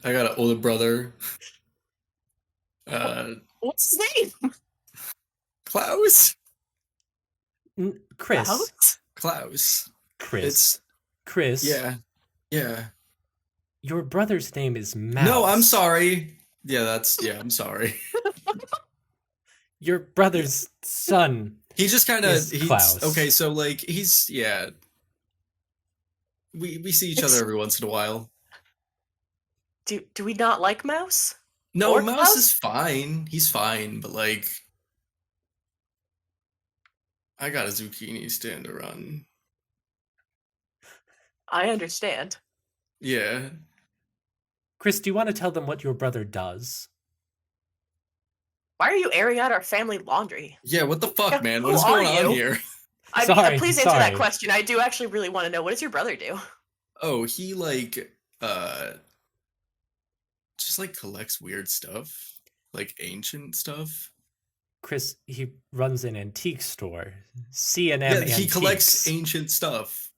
an older brother. What's his name? Klaus. Chris. Klaus? Klaus. Chris. It's Chris. yeah. Yeah. Your brother's name is Mouse. No, I'm sorry. Yeah, I'm sorry. Your brother's son. He just kind of Is Klaus. okay. So like he's we see each other every once in a while. Do we not like Mouse? No, Or Mouse Klaus? is fine. He's fine, but like I got a zucchini stand to run. I understand. Yeah. Chris, do you want to tell them what your brother does? Why are you airing out our family laundry? Yeah, what the fuck, Yeah, man? who What is are going on you? here? Sorry, please answer sorry. that question. I do actually really want to know, what does your brother do? Oh, he like just like collects weird stuff, like ancient stuff. Chris, he runs an antique store. C&M Yeah, Antiques. he collects ancient stuff.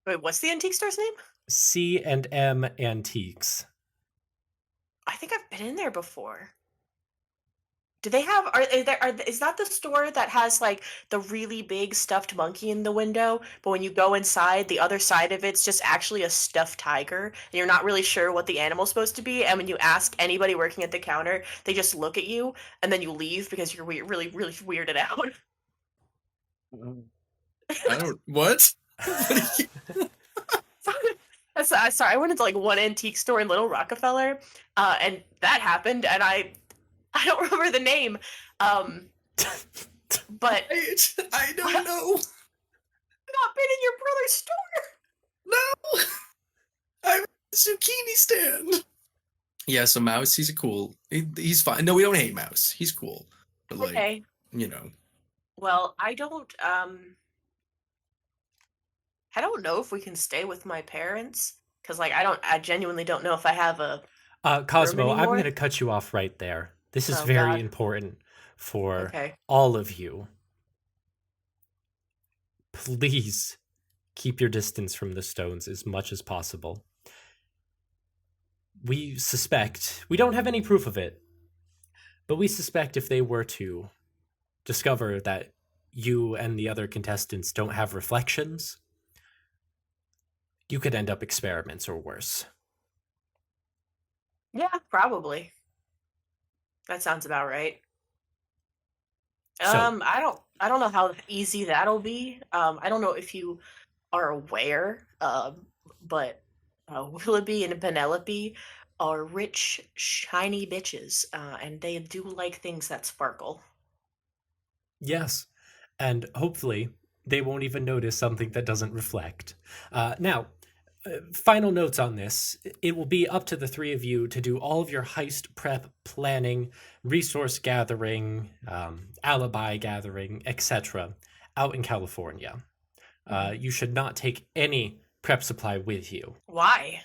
Wait, what's the antique store's name? C&M Antiques. I think I've been in there before. Do they have is that the store that has like the really big stuffed monkey in the window, but when you go inside, the other side of it's just actually a stuffed tiger, and you're not really sure what the animal's supposed to be, and when you ask anybody working at the counter, they just look at you and then you leave because you're really really weirded out. I don't. What? What are you? Sorry, I went into like one antique store in Little Rockefeller, and that happened, and I don't remember the name, but I don't know. I've not been in your brother's store. No. I'm a zucchini stand. Yeah, so Mouse, he's he's fine. No, we don't hate Mouse. He's cool. But like, Okay. you know. Well, I don't know if we can stay with my parents because like I genuinely don't know if I have a room Cosmo, I'm anymore. going to cut you off right there. This is Oh, very God. important for Okay. all of you. Please keep your distance from the stones as much as possible. We suspect, we don't have any proof of it, but we suspect if they were to discover that you and the other contestants don't have reflections, you could end up experiments or worse. Yeah, probably. That sounds about right. So, I don't know how easy that'll be. I don't know if you are aware, but Willoughby and Penelope are rich, shiny bitches, and they do like things that sparkle. yes, and hopefully they won't even notice something that doesn't reflect. Now, final notes on this. It will be up to the three of you to do all of your heist prep planning, resource gathering, alibi gathering, etc. out in California. You should not take any prep supply with you. Why?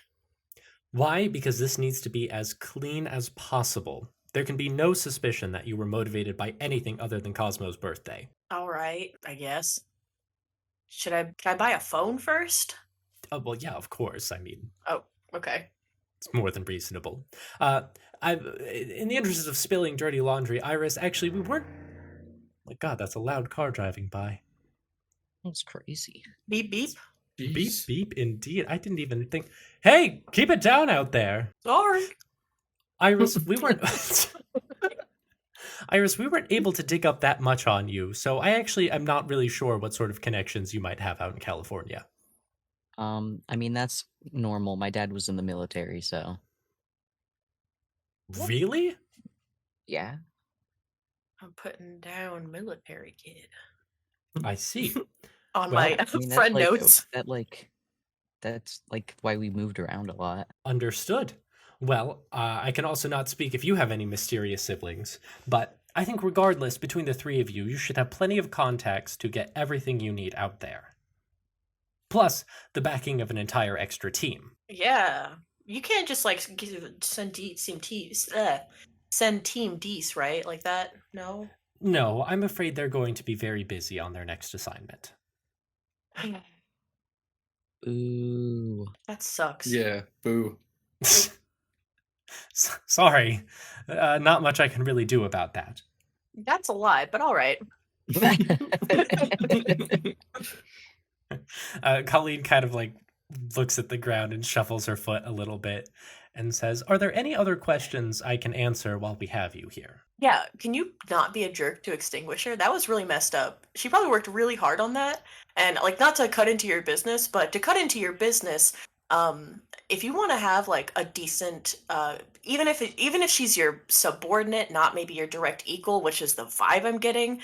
Why? Because this needs to be as clean as possible. There can be no suspicion that you were motivated by anything other than Cosmo's birthday. All right, I guess. Can I buy a phone first? Oh, well, yeah, of course. I mean, Oh, okay. it's more than reasonable. In the interest of spilling dirty laundry, Iris, actually, we weren't. My God, that's a loud car driving by. That's crazy. Beep beep. Beep, Jeez. beep, indeed. I didn't even think. Hey, keep it down out there. Sorry. Iris, we weren't. Iris, we weren't able to dig up that much on you, so I actually am not really sure what sort of connections you might have out in California. I mean that's normal. My dad was in the military, so Really? yeah. I'm putting down military kid I see. on Well, my I mean friend notes. that's like why we moved around a lot. Understood. Well, I can also not speak if you have any mysterious siblings, but I think regardless, between the three of you, you should have plenty of contacts to get everything you need out there. Plus, the backing of an entire extra team. Yeah, you can't just like send team D's, right? Like that? No. No, I'm afraid they're going to be very busy on their next assignment. Ooh. That sucks. Yeah. Boo. Sorry, not much I can really do about that. That's a lie, but all right. Colleen kind of like looks at the ground and shuffles her foot a little bit and says, "Are there any other questions I can answer while we have you here?" Yeah, can you not be a jerk to Extinguisher? That was really messed up. She probably worked really hard on that. And like not to cut into your business, but to cut into your business, if you want to have like a decent even if she's your subordinate, not maybe your direct equal, which is the vibe I'm getting,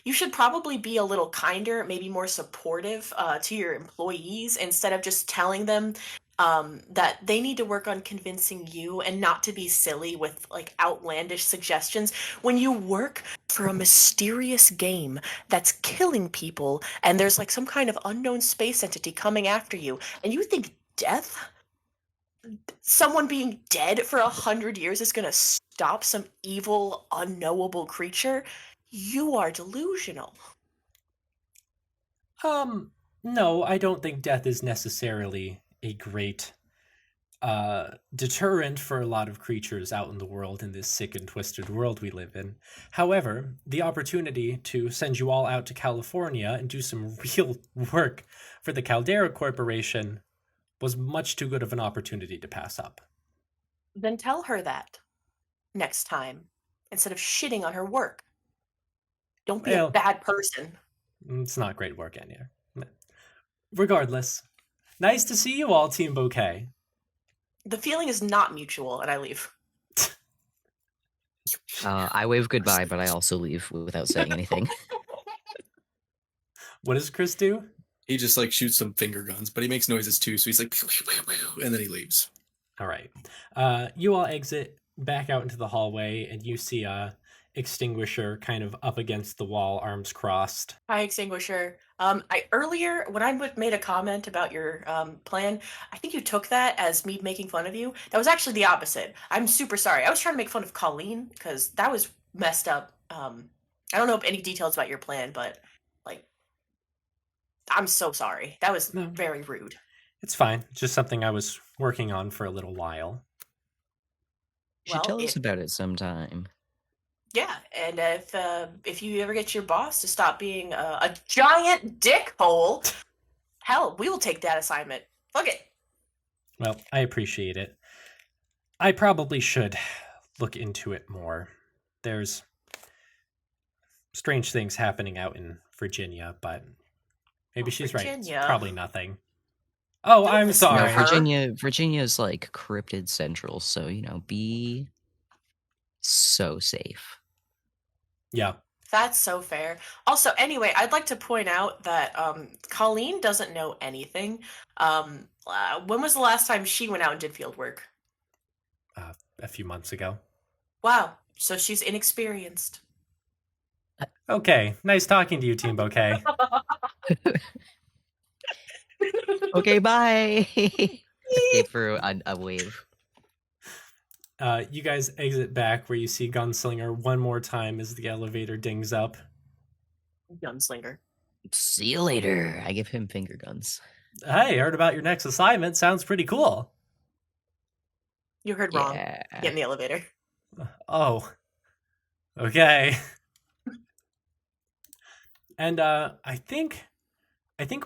you should probably be a little kinder, maybe more supportive to your employees instead of just telling them that they need to work on convincing you and not to be silly with like outlandish suggestions when you work for a mysterious game that's killing people and there's like some kind of unknown space entity coming after you and you think someone being dead for 100 years is going to stop some evil unknowable creature. You are delusional. No, I don't think death is necessarily a great deterrent for a lot of creatures out in the world in this sick and twisted world we live in. However, the opportunity to send you all out to California and do some real work for the Caldera Corporation was much too good of an opportunity to pass up. Then tell her that next time instead of shitting on her work. Don't be a Well, bad person. It's not great work, Anya. Regardless, nice to see you all, Team Bouquet. The feeling is not mutual, and I leave. I wave goodbye, but I also leave without saying anything. What does Chrys do? He just like shoots some finger guns, but he makes noises too. So he's like, and then he leaves. All right. You all exit back out into the hallway, and you see a extinguisher kind of up against the wall, arms crossed. Hi, Extinguisher. I earlier when I made a comment about your plan, I think you took that as me making fun of you. That was actually the opposite. I'm super sorry. I was trying to make fun of Colleen because that was messed up. I don't know any details about your plan, but like, I'm so sorry. That was No. very rude. It's fine. It's just something I was working on for a little while. You should Well, tell us about it sometime. Yeah, and if you ever get your boss to stop being a giant dickhole, hell, we will take that assignment. Fuck it. Well, I appreciate it. I probably should look into it more. There's strange things happening out in Virginia, but maybe she's right. Virginia. It's probably nothing. Oh, Don't I'm listen to sorry. her. Virginia's like cryptid central, so be so safe. Yeah. That's so fair. Also, anyway, I'd like to point out that Colleen doesn't know anything. When was the last time she went out and did field work? A few months ago. Wow, so she's inexperienced. Okay, nice talking to you, Team Bouquet. Okay, bye. Escape for a wave. You guys exit back where you see Gunslinger one more time as the elevator dings up. Gunslinger. See you later. I give him finger guns. Hey, heard about your next assignment. Sounds pretty cool. You heard wrong. Yeah. Get in the elevator. Oh. Okay. And I think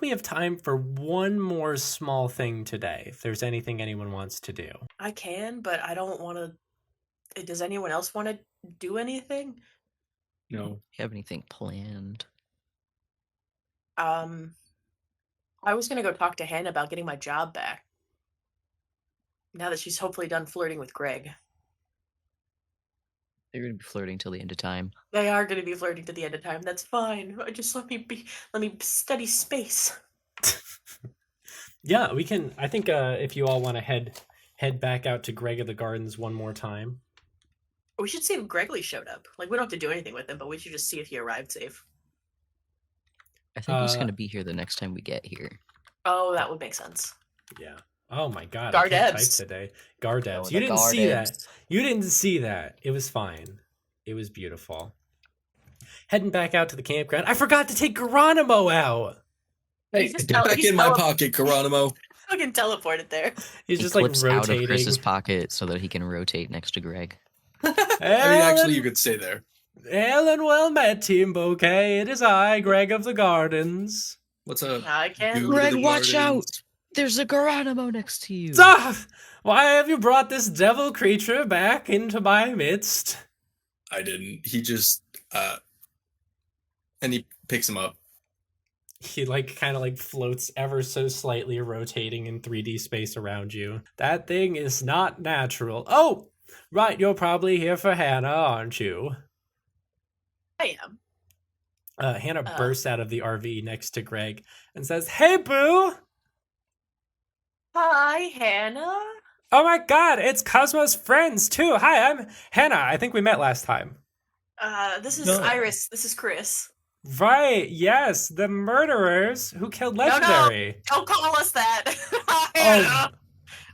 we have time for one more small thing today, if there's anything anyone wants to do. I can, but I don't want to. Does anyone else want to do anything? No. You have anything planned? I was gonna go talk to Hannah about getting my job back. Now that she's hopefully done flirting with Greg. They're gonna be flirting till the end of time. They are gonna be flirting to the end of time. That's fine. Just let me study space. Yeah, we can. I think if you all want to head back out to Greg of the Gardens one more time. We should see if Gregley showed up. Like, we don't have to do anything with him, but we should just see if he arrived safe. I think he's gonna be here the next time we get here. Oh, that would make sense. Yeah. Oh my god. I can't type Gardebs. today. Gardebs. Oh, You the didn't see that. Gardebs. You didn't see that. It was fine. It was beautiful. Heading back out to the campground. I forgot to take Geronimo out. Hey, He's just get back he's in my pocket, Geronimo. Fucking teleported there. He's He just like clips out of rotating. Chris's pocket so that he can rotate next to Greg. I mean, actually, you could stay there. Hail and well met, Team Bouquet. It is I, Greg of the Gardens. What's up? I can. Dude Greg, of the watch Gardens? There's a Geronimo next to you. Ah! Why have you brought this devil creature back into my midst? I didn't. He just, and he picks him up. He kind of floats ever so slightly, rotating in 3D space around you. That thing is not natural. Oh, right, you're probably here for Hannah, aren't you? I am. Hannah bursts out of the RV next to Greg and says, "Hey, boo! Hi, Hannah. Oh my god, it's Cosmo's friends, too! Hi, I'm Hannah. I think we met last time." This is No. Iris. This is Chrys. Right, yes, the murderers who killed No. Legendary. Don't call us that. Oh, Hannah.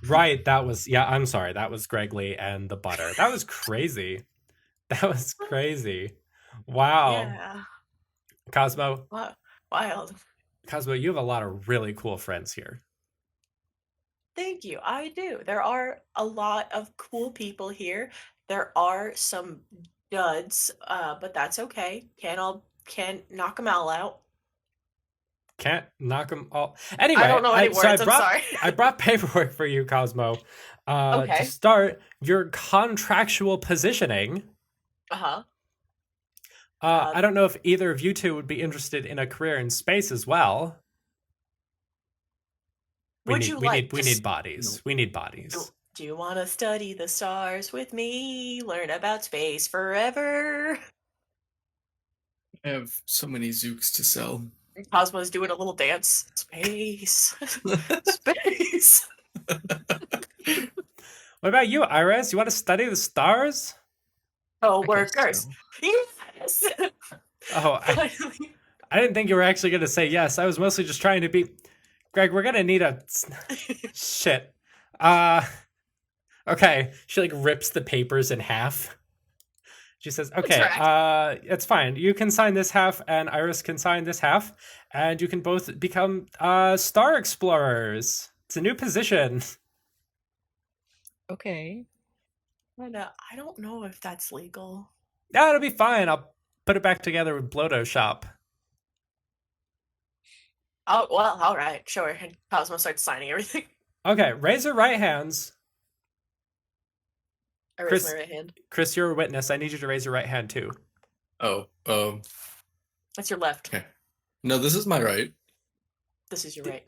right, that was, I'm sorry, that was Gregley and the butter. That was crazy. That was crazy. Wow. Yeah. Cosmo, Wild. Cosmo, you have a lot of really cool friends here. Thank you. I do. There are a lot of cool people here. There are some duds, but that's okay. Can't knock them all out. Can't knock them all. Anyway, I don't know any words. I'm sorry. I brought paperwork for you, Cosmo. Okay. To start your contractual positioning. Uh-huh. I don't know if either of you two would be interested in a career in space as well. We Would need you we like need we to need bodies. We need bodies. do you want to study the stars with me? Learn about space forever. I have so many Zooks to sell. Cosmo's doing a little dance. Space. Space. What about you, Iris? You want to study the stars? Oh, I guess workers. so. Yes. Oh, Finally. I didn't think you were actually going to say yes. I was mostly just trying to be. Greg, we're gonna need a shit. Okay. She like rips the papers in half. She says, "Okay, it's fine. You can sign this half, and Iris can sign this half, and you can both become star explorers. It's a new position." Okay. And, I don't know if that's legal. Yeah, it'll be fine. I'll put it back together with Blodo Shop. Oh, well, all right, sure. And Cosmo starts signing everything. Okay, raise your right hands. I raise Chris- my right hand. Chris, you're a witness. I need you to raise your right hand too. Oh, That's your left. okay. No, this is my right. This is your right.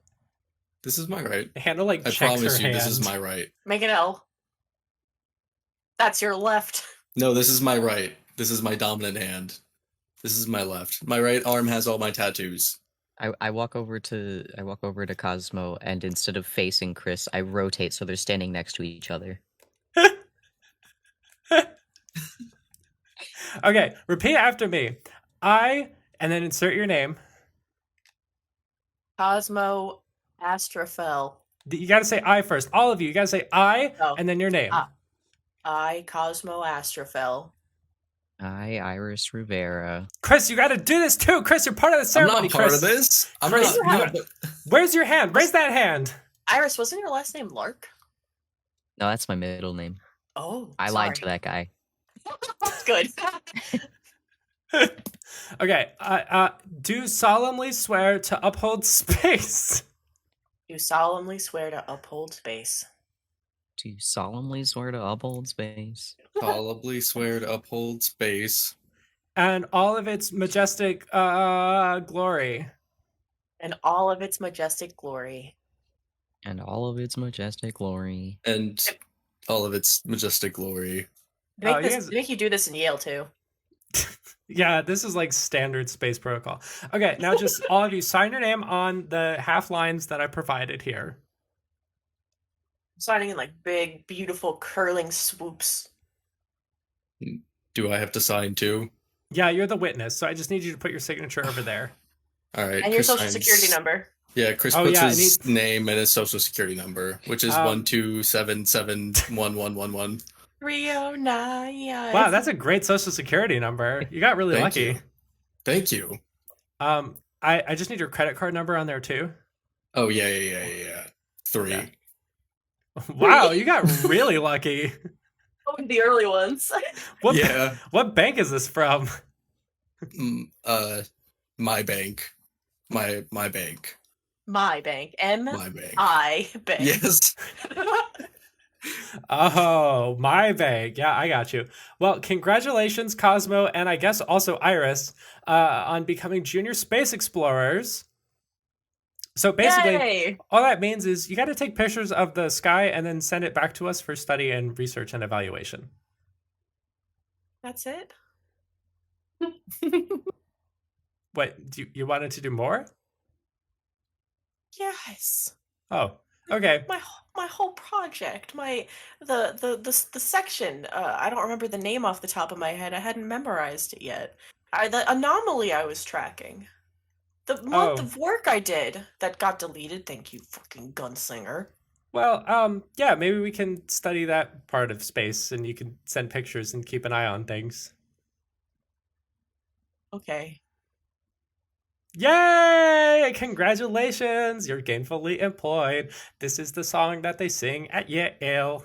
This is my right. Hannah like I checks promise her you, hand. this is my right. Make an L. That's your left. No, this is my right. This is my dominant hand. This is my left. My right arm has all my tattoos. I walk over to Cosmo, and instead of facing Chris, I rotate so they're standing next to each other. Okay, repeat after me. I, and then insert your name. Cosmo Astrophel. You gotta say I first. All of you. You gotta say I, Oh. and then your name. I, Cosmo Astrophel. I, Iris Rivera. Chris, you gotta do this too. Chris, you're part of the I'm ceremony, not part Chris. of this. I'm Chris, not. you- Where's your hand? Raise that hand. Iris, wasn't your last name Lark? No, that's my middle name. Oh, I lied to that guy. Good. Okay, do solemnly swear to uphold space. You solemnly swear to uphold space. Do solemnly swear to uphold space. Solemnly swear to uphold space. And all of its majestic glory. And all of its majestic glory. And all of its majestic glory. And all of its majestic glory. Make, you guys- make you do this in Yale too. Yeah, this is like standard space protocol. Okay, now just all of you sign your name on the half lines that I provided here. Signing in like big, beautiful, curling swoops. Do I have to sign too? Yeah, you're the witness, so I just need you to put your signature over there. All right. And your Chris social signs- security number. Yeah, Chris Oh, puts yeah, I his name and his social security number, which is 1277111. 309. Wow, that's a great social security number. You got really Thank lucky. you. Thank you. I just need your credit card number on there too. Oh yeah. 3. Yeah. Wow, you got really lucky. Oh, the early ones. What Yeah. what bank is this from? My bank. My bank. My bank. My bank. M-I bank. Yes. Oh, my bank. Yeah, I got you. Well, congratulations, Cosmo, and I guess also Iris, on becoming junior space explorers. So basically, Yay! all that means is you got to take pictures of the sky and then send it back to us for study and research and evaluation. That's it? What, you wanted to do more? Yes. Oh, okay. My whole project, the section. I don't remember the name off the top of my head. I hadn't memorized it yet. The anomaly I was tracking. The month Oh. of work I did that got deleted. Thank you, fucking gunslinger. Well, yeah, maybe we can study that part of space and you can send pictures and keep an eye on things. Okay. Yay! Congratulations! You're gainfully employed. This is the song that they sing at Yale.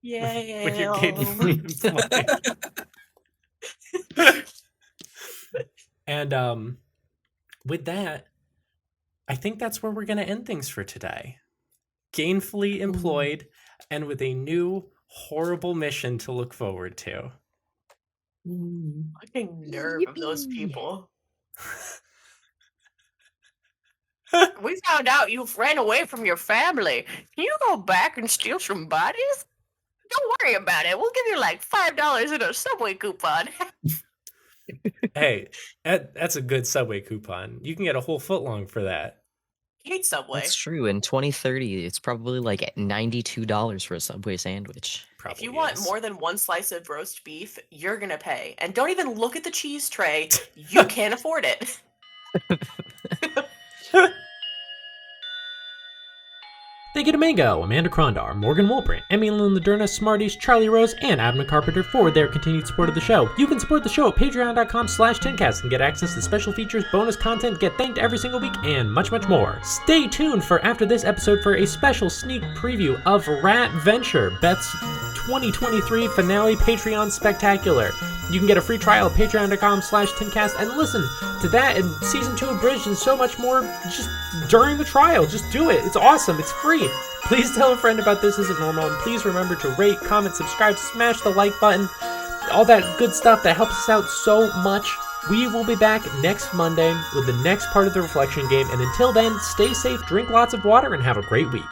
Yay! When you're gainfully employed. And with that, I think that's where we're going to end things for today. Gainfully employed and with a new horrible mission to look forward to. Fucking nerve of those Yippee. people. We found out you ran away from your family. Can you go back and steal some bodies? Don't worry about it. We'll give you like $5 in a Subway coupon. Hey, that's a good Subway coupon. You can get a whole footlong for that. Hate Subway. That's true. In 2030, it's probably like $92 for a Subway sandwich. Probably If you want is. more than one slice of roast beef, you're gonna pay. And don't even look at the cheese tray. You can't afford it. Thank you to Mango, Amanda Krondar, Morgan Wolprint, Emmy Lynn Laderna, Smarties, Charlie Rose, and Abner Carpenter for their continued support of the show. You can support the show at patreon.com/10cast and get access to special features, bonus content, get thanked every single week, and much, much more. Stay tuned for after this episode for a special sneak preview of Rat Venture, Beth's 2023 finale Patreon Spectacular. You can get a free trial at patreon.com/10cast and listen to that and season 2 abridged and so much more just during the trial. Just do it. It's awesome. It's free. Please tell a friend about This Isn't Normal, and please remember to rate, comment, subscribe, smash the like button, all that good stuff that helps us out so much. We will be back next Monday with the next part of the reflection game, and until then, stay safe, drink lots of water, and have a great week.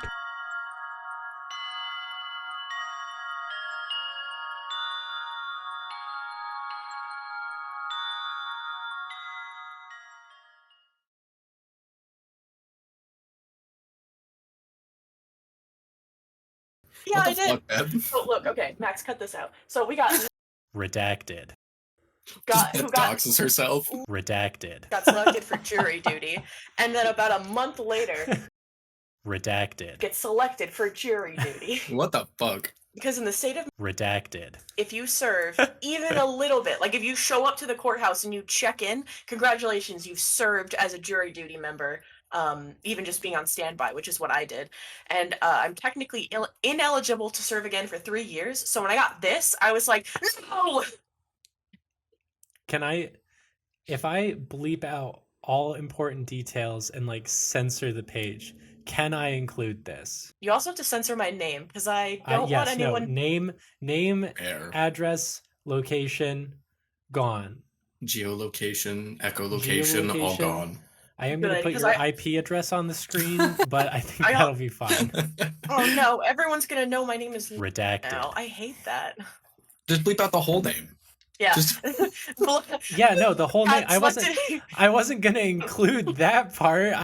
Yeah, What I the did. fuck, man? So look, okay, Max, cut this out. So we got Redacted. who Beth got doxes herself. Redacted. got selected for jury duty, and then about a month later Redacted. gets selected for jury duty. What the fuck? Because in the state of Redacted. if you serve even a little bit, like if you show up to the courthouse and you check in, congratulations, you've served as a jury duty member, even just being on standby, which is what I did. And I'm technically ineligible to serve again for 3 years. So when I got this, I was like, no! Can I, if I bleep out all important details and like censor the page, can I include this? You also have to censor my name because I don't want anyone. Name, Air. address, location, gone. Geolocation, echolocation, all Geolocation. gone. I am going to Good, put 'cause your IP address on the screen, but I think I got- that'll be fine. Oh no, everyone's gonna know my name is Redacted. now. I hate that. Just bleep out the whole name. Yeah. Just- Yeah, no, the whole name. Got selected- I wasn't going to include that part.